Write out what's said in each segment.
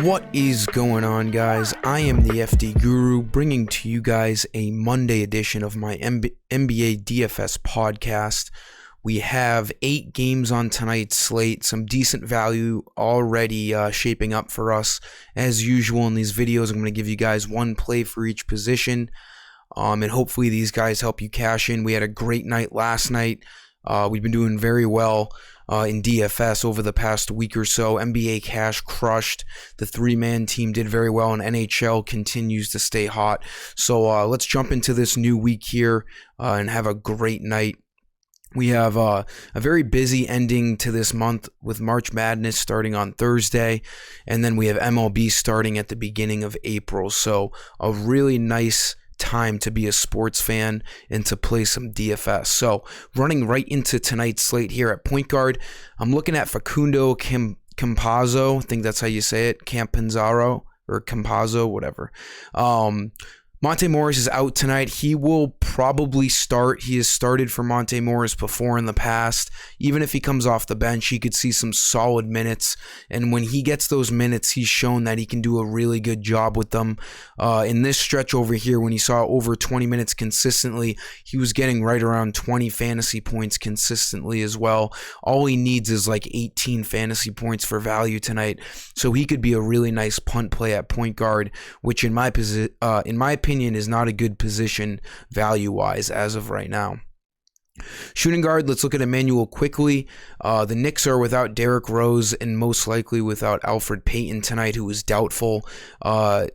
What is going on, guys? I am the FD Guru, bringing to you guys a Monday edition of my NBA DFS podcast. We have 8 games on tonight's slate, some decent value already shaping up for us. As usual in these videos, I'm going to give you guys one play for each position, and hopefully these guys help you cash in. We had a great night last night. We've been doing very well in DFS over the past week or so. NBA Cash crushed. The 3-man team did very well, and NHL continues to stay hot. So let's jump into this new week here and have a great night. We have a very busy ending to this month with March Madness starting on Thursday, and then we have MLB starting at the beginning of April. So a really nice time to be a sports fan and to play some DFS. So running right into tonight's slate here at point guard, I'm looking at Facundo Campazzo. I think that's how you say it, Campazzo or Campazzo, whatever. Monte Morris is out tonight. He will probably start. He has started for Monte Morris before in the past. Even if he comes off the bench, he could see some solid minutes. And when he gets those minutes, he's shown that he can do a really good job with them. In this stretch over here, when he saw over 20 minutes consistently, he was getting right around 20 fantasy points consistently as well. All he needs is like 18 fantasy points for value tonight. So he could be a really nice punt play at point guard, which in my opinion is not a good position value-wise as of right now. Shooting guard, let's look at Emmanuel quickly. The Knicks are without Derrick Rose and most likely without Alfred Payton tonight, who is doubtful.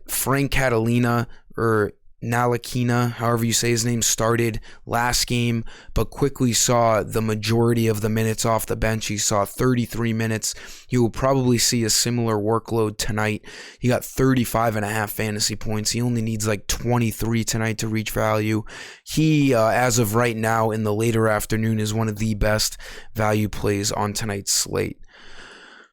Frank Catalina, or Nalakina, however you say his name, started last game, but quickly saw the majority of the minutes off the bench. He saw 33 minutes. He will probably see a similar workload tonight. He got 35.5 fantasy points. He only needs like 23 tonight to reach value. He, as of right now in the later afternoon, is one of the best value plays on tonight's slate.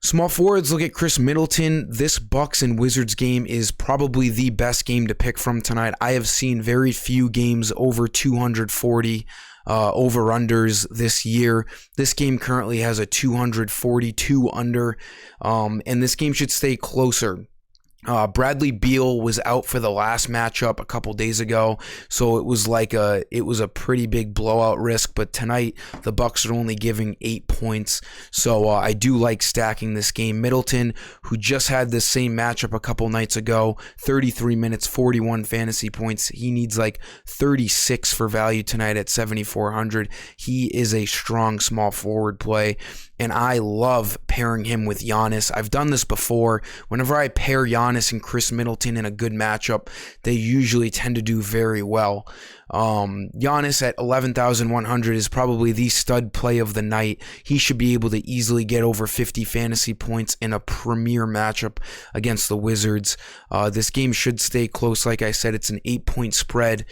Small forwards, look at Chris Middleton. This Bucks and Wizards game is probably the best game to pick from tonight. I have seen very few games over 240 over-unders this year. This game currently has a 242 under, and this game should stay closer. Bradley Beal was out for the last matchup a couple days ago, so it was a pretty big blowout risk. But tonight the Bucks are only giving 8 points, so I do like stacking this game. Middleton, who just had this same matchup a couple nights ago, 33 minutes, 41 fantasy points. He needs like 36 for value tonight at 7,400. He is a strong small forward play, and I love pairing him with Giannis. I've done this before. Whenever I pair Giannis and Chris Middleton in a good matchup, they usually tend to do very well. Giannis at 11,100 is probably the stud play of the night. He should be able to easily get over 50 fantasy points in a premier matchup against the Wizards. This game should stay close. Like I said, it's an 8-point spread.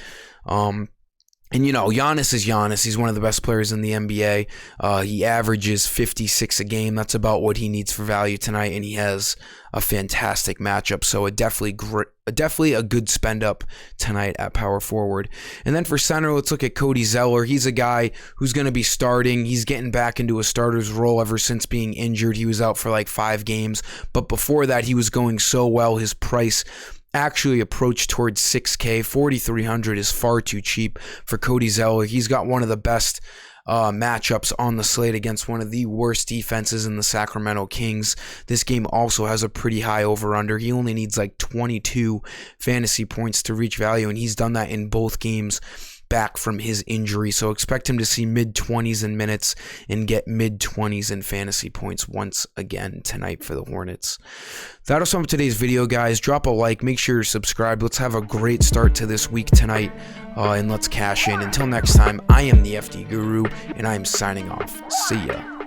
And, you know, Giannis is Giannis. He's one of the best players in the NBA. He averages 56 a game. That's about what he needs for value tonight, and he has a fantastic matchup. So definitely a good spend up tonight at power forward. And then for center, let's look at Cody Zeller. He's a guy who's going to be starting. He's getting back into a starter's role ever since being injured. He was out for like 5 games. But before that, he was going so well. His price actually approached towards 6K. 4,300 is far too cheap for Cody Zeller. He's got one of the best matchups on the slate against one of the worst defenses in the Sacramento Kings. This game also has a pretty high over-under. He only needs like 22 fantasy points to reach value, and he's done that in both games back from his injury. So expect him to see mid-20s in minutes and get mid-20s in fantasy points once again tonight for the Hornets. That'll sum up today's video, guys. Drop a like. Make sure you're subscribed. Let's have a great start to this week tonight, and let's cash in. Until next time, I am the FD Guru, and I am signing off. See ya.